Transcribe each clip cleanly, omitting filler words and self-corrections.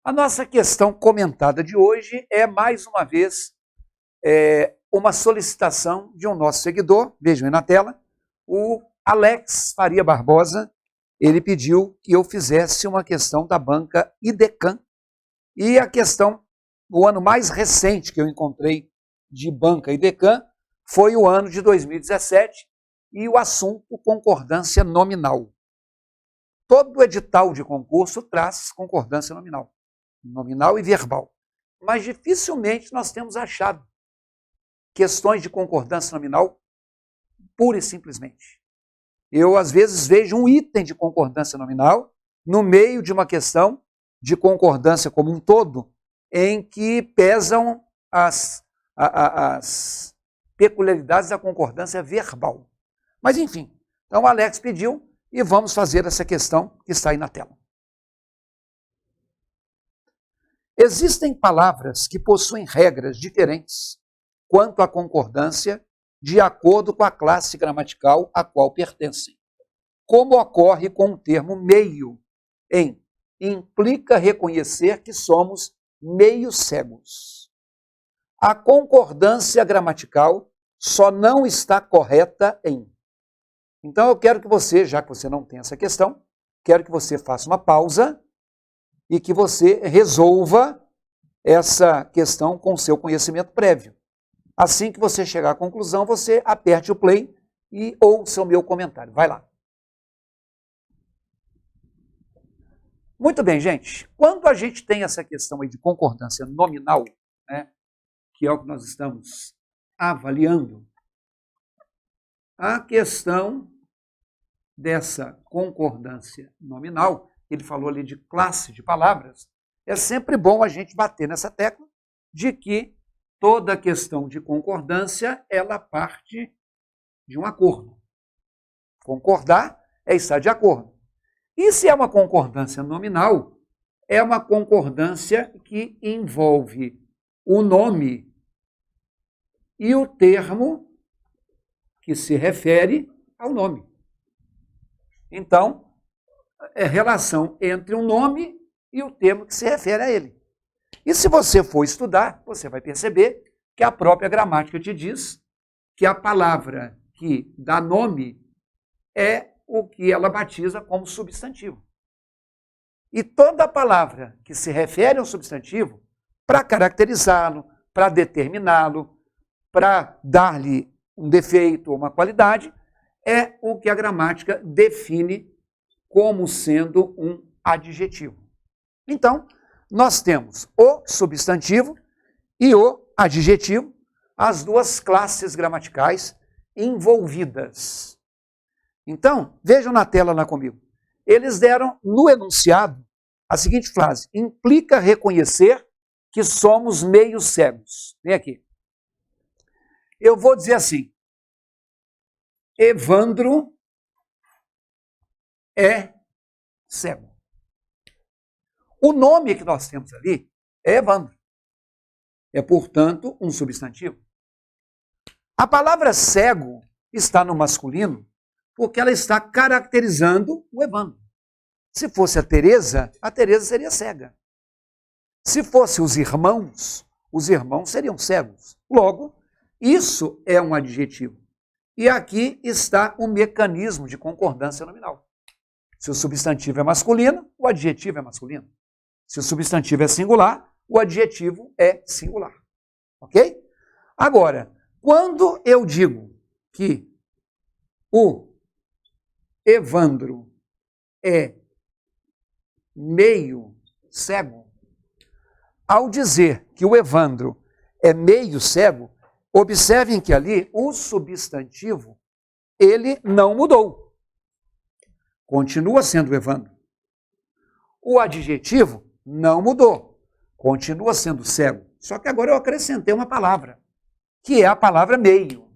A nossa questão comentada de hoje é, mais uma vez, uma solicitação de um nosso seguidor, vejam aí na tela, o Alex Faria Barbosa. Ele pediu que eu fizesse uma questão da banca IDECAM, e a questão, o ano mais recente que eu encontrei de banca IDECAM foi o ano de 2017, e o assunto concordância nominal. Todo edital de concurso traz concordância nominal e verbal. Mas dificilmente nós temos achado questões de concordância nominal pura e simplesmente. Eu, às vezes, vejo um item de concordância nominal no meio de uma questão de concordância como um todo, em que pesam as peculiaridades da concordância verbal. Mas, enfim, então o Alex pediu e vamos fazer essa questão que está aí na tela. Existem palavras que possuem regras diferentes quanto à concordância de acordo com a classe gramatical a qual pertencem, como ocorre com o termo meio, implica reconhecer que somos meio cegos. A concordância gramatical só não está correta em. Então eu quero que você, já que você não tem essa questão, quero que você faça uma pausa e que você resolva essa questão com seu conhecimento prévio. Assim que você chegar à conclusão, você aperte o play e ouça o meu comentário. Vai lá. Muito bem, gente. Quando a gente tem essa questão aí de concordância nominal, né, que é o que nós estamos avaliando, a questão dessa concordância nominal, ele falou ali de classe de palavras, é sempre bom a gente bater nessa tecla de que toda questão de concordância, ela parte de um acordo. Concordar é estar de acordo. E se é uma concordância nominal, é uma concordância que envolve o nome e o termo que se refere ao nome. Então, é relação entre um nome e o termo que se refere a ele. E se você for estudar, você vai perceber que a própria gramática te diz que a palavra que dá nome é o que ela batiza como substantivo. E toda palavra que se refere ao substantivo, para caracterizá-lo, para determiná-lo, para dar-lhe um defeito ou uma qualidade, é o que a gramática define como sendo um adjetivo. Então, nós temos o substantivo e o adjetivo, as duas classes gramaticais envolvidas. Então, vejam na tela lá comigo. Eles deram no enunciado a seguinte frase: implica reconhecer que somos meio cegos. Vem aqui. Eu vou dizer assim: Evandro é cego. O nome que nós temos ali é Evandro. É, portanto, um substantivo. A palavra cego está no masculino porque ela está caracterizando o Evandro. Se fosse a Teresa seria cega. Se fosse os irmãos seriam cegos. Logo, isso é um adjetivo. E aqui está o mecanismo de concordância nominal. Se o substantivo é masculino, o adjetivo é masculino. Se o substantivo é singular, o adjetivo é singular. Ok? Agora, quando eu digo que o Evandro é meio cego, ao dizer que o Evandro é meio cego, observem que ali o substantivo, ele não mudou. Continua sendo o Evandro. O adjetivo não mudou. Continua sendo cego. Só que agora eu acrescentei uma palavra, que é a palavra meio.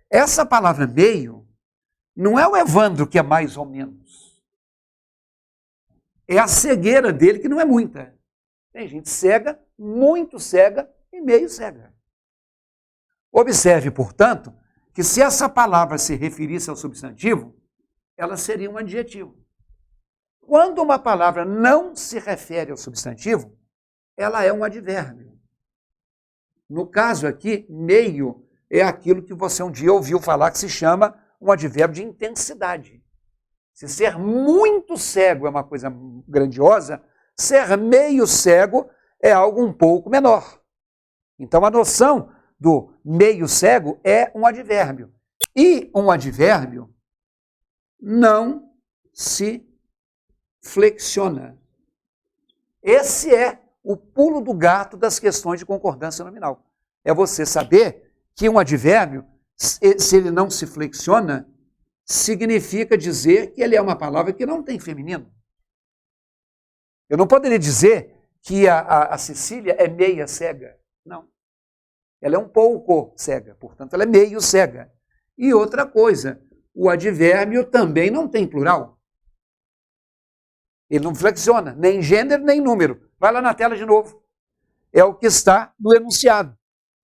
Essa palavra meio não é o Evandro que é mais ou menos. É a cegueira dele que não é muita. Tem gente cega, muito cega e meio cega. Observe, portanto, que se essa palavra se referisse ao substantivo, ela seria um adjetivo. quando uma palavra não se refere ao substantivo, ela é um advérbio. No caso aqui, meio é aquilo que você um dia ouviu falar que se chama um advérbio de intensidade. Se ser muito cego é uma coisa grandiosa, ser meio cego é algo um pouco menor. Então a noção do meio cego é um advérbio. E um advérbio não se flexiona. Esse é o pulo do gato das questões de concordância nominal. É você saber que um advérbio, se ele não se flexiona, significa dizer que ele é uma palavra que não tem feminino. Eu não poderia dizer que a Cecília é meia cega. Não. Ela é um pouco cega, portanto, ela é meio cega. E outra coisa, o advérbio também não tem plural. Ele não flexiona, nem gênero, nem número. Vai lá na tela de novo. É o que está no enunciado.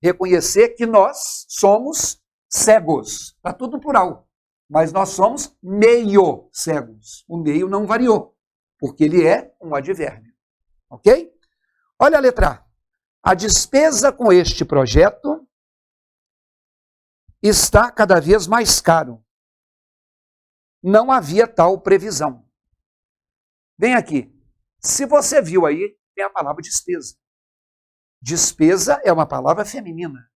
Reconhecer que nós somos cegos. Está tudo no plural. Mas nós somos meio cegos. O meio não variou, porque ele é um advérbio. Ok? Olha a letra A. A despesa com este projeto está cada vez mais caro. Não havia tal previsão. Vem aqui. Se você viu aí, tem a palavra despesa. Despesa é uma palavra feminina.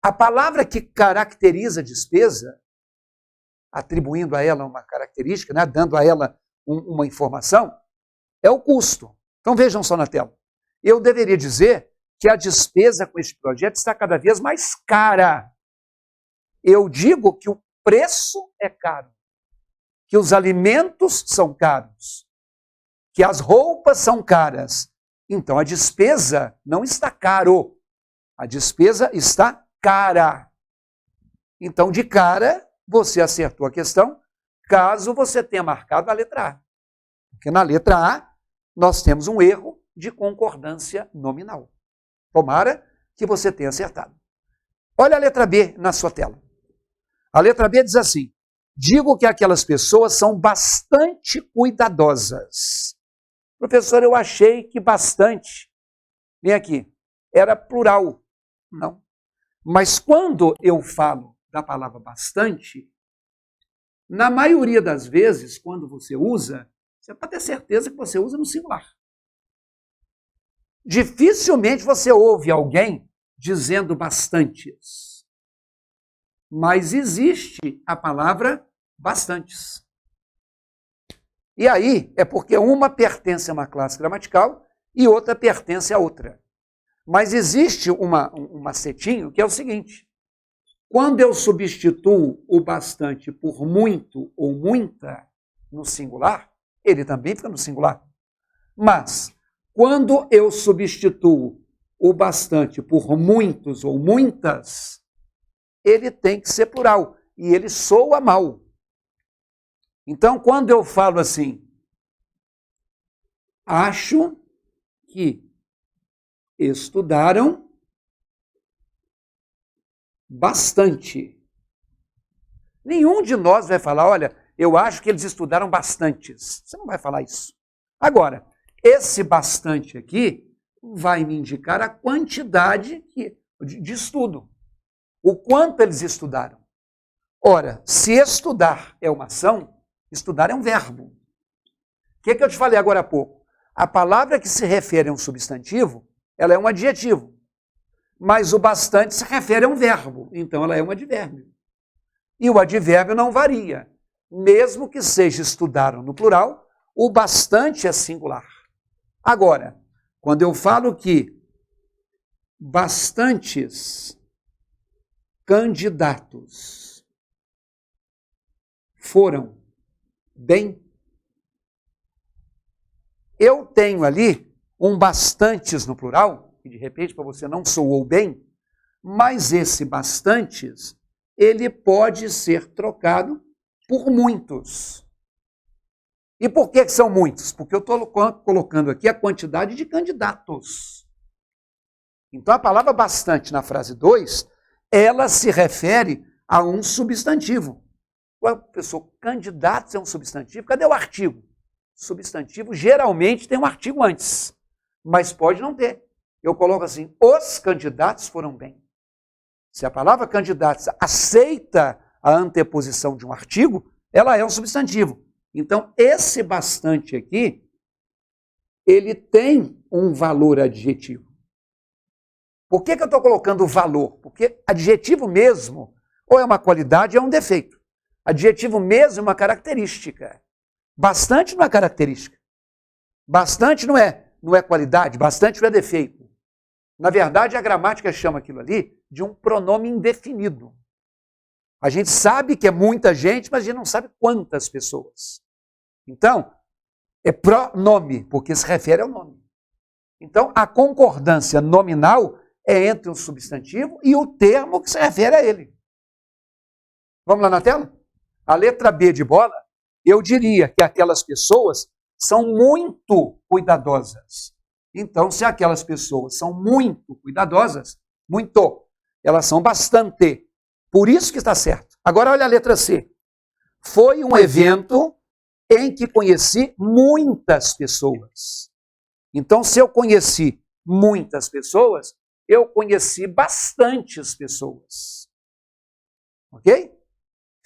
A palavra que caracteriza despesa, atribuindo a ela uma característica, né, dando a ela uma informação, é o custo. Então vejam só na tela. Eu deveria dizer que a despesa com este projeto está cada vez mais cara. Eu digo que o preço é caro, que os alimentos são caros, que as roupas são caras. Então a despesa não está caro, a despesa está cara. Então, de cara, você acertou a questão, caso você tenha marcado a letra A. Porque na letra A, nós temos um erro de concordância nominal. Tomara que você tenha acertado. Olha a letra B na sua tela. A letra B diz assim: digo que aquelas pessoas são bastante cuidadosas. Professor, eu achei que bastante, vem aqui, era plural. Não. Mas quando eu falo da palavra bastante, na maioria das vezes, quando você usa, você pode ter certeza que você usa no singular. Dificilmente você ouve alguém dizendo bastantes. Mas existe a palavra bastantes. E aí é porque uma pertence a uma classe gramatical e outra pertence a outra. Mas existe um macetinho que é o seguinte: quando eu substituo o bastante por muito ou muita no singular, ele também fica no singular. Mas quando eu substituo o bastante por muitos ou muitas, ele tem que ser plural e ele soa mal. Então, quando eu falo assim, acho que estudaram bastante. Nenhum de nós vai falar, olha, eu acho que eles estudaram bastantes. Você não vai falar isso. Agora, esse bastante aqui vai me indicar a quantidade de estudo. O quanto eles estudaram. Ora, se estudar é uma ação, estudar é um verbo. O que eu te falei agora há pouco? A palavra que se refere a um substantivo, ela é um adjetivo. Mas o bastante se refere a um verbo, então ela é um advérbio. E o advérbio não varia. Mesmo que seja estudaram no plural, o bastante é singular. Agora, quando eu falo que bastantes candidatos foram bem, eu tenho ali um bastantes no plural, que de repente para você não soou bem, mas esse bastantes, ele pode ser trocado por muitos. E por que são muitos? Porque eu estou colocando aqui a quantidade de candidatos. Então a palavra bastante na frase 2, ela se refere a um substantivo. Ué, professor, candidatos é um substantivo? Cadê o artigo? Substantivo geralmente tem um artigo antes, mas pode não ter. Eu coloco assim, os candidatos foram bem. Se a palavra candidatos aceita a anteposição de um artigo, ela é um substantivo. Então, esse bastante aqui, ele tem um valor adjetivo. Por que eu estou colocando valor? Porque adjetivo mesmo, ou é uma qualidade, ou é um defeito. Adjetivo mesmo é uma característica. Bastante não é característica. Bastante não é qualidade, bastante não é defeito. Na verdade, a gramática chama aquilo ali de um pronome indefinido. A gente sabe que é muita gente, mas a gente não sabe quantas pessoas. Então, é pronome, porque se refere ao nome. Então, a concordância nominal é entre um substantivo e o termo que se refere a ele. Vamos lá na tela? A letra B de bola, eu diria que aquelas pessoas são muito cuidadosas. Então, se aquelas pessoas são muito cuidadosas, elas são bastante. Por isso que está certo. Agora olha a letra C. Foi um evento em que conheci muitas pessoas. Então, se eu conheci muitas pessoas, eu conheci bastantes pessoas. Ok?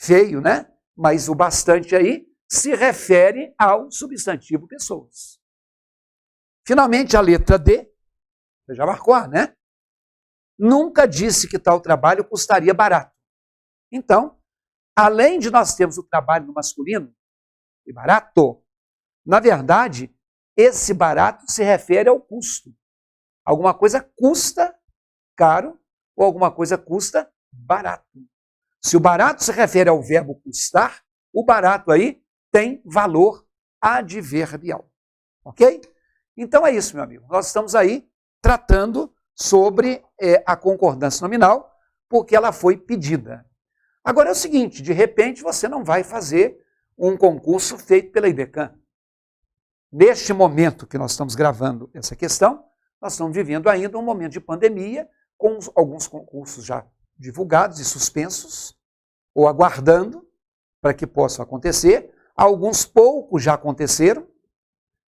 Feio, né? Mas o bastante aí se refere ao substantivo pessoas. Finalmente, a letra D, você já marcou, né? Nunca disse que tal trabalho custaria barato. Então, além de nós termos o trabalho no masculino, e barato, na verdade, esse barato se refere ao custo. Alguma coisa custa caro ou alguma coisa custa barato. Se o barato se refere ao verbo custar, o barato aí tem valor adverbial. Ok? Então é isso, meu amigo. Nós estamos aí tratando sobre a concordância nominal, porque ela foi pedida. Agora é o seguinte, de repente você não vai fazer um concurso feito pela IBECAM. Neste momento que nós estamos gravando essa questão, nós estamos vivendo ainda um momento de pandemia, com alguns concursos já divulgados e suspensos, ou aguardando para que possam acontecer. Alguns poucos já aconteceram,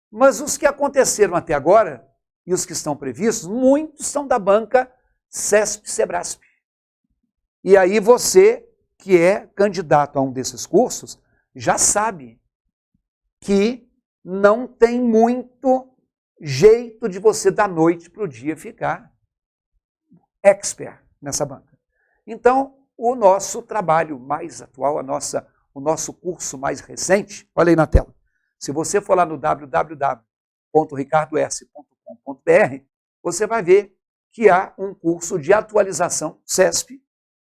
mas os que aconteceram até agora, e os que estão previstos, muitos são da banca CESP-SEBRASP. E aí você, que é candidato a um desses cursos, já sabe que não tem muito jeito de você da noite para o dia ficar expert nessa banca. Então, o nosso trabalho mais atual, o nosso curso mais recente, olha aí na tela. Se você for lá no www.ricardos.com.br, você vai ver que há um curso de atualização CESP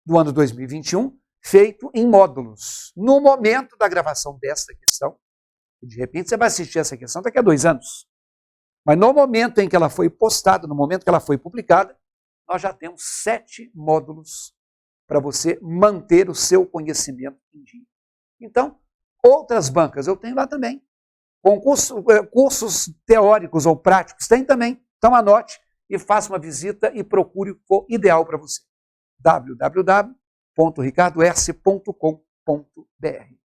do ano 2021, feito em módulos. No momento da gravação desta questão, de repente você vai assistir essa questão daqui a 2 anos, mas no momento em que ela foi postada, no momento que ela foi publicada, nós já temos 7 módulos para você manter o seu conhecimento em dia. Então, outras bancas eu tenho lá também. Cursos teóricos ou práticos tem também. Então anote e faça uma visita e procure o que for ideal para você. www.ricardos.com.br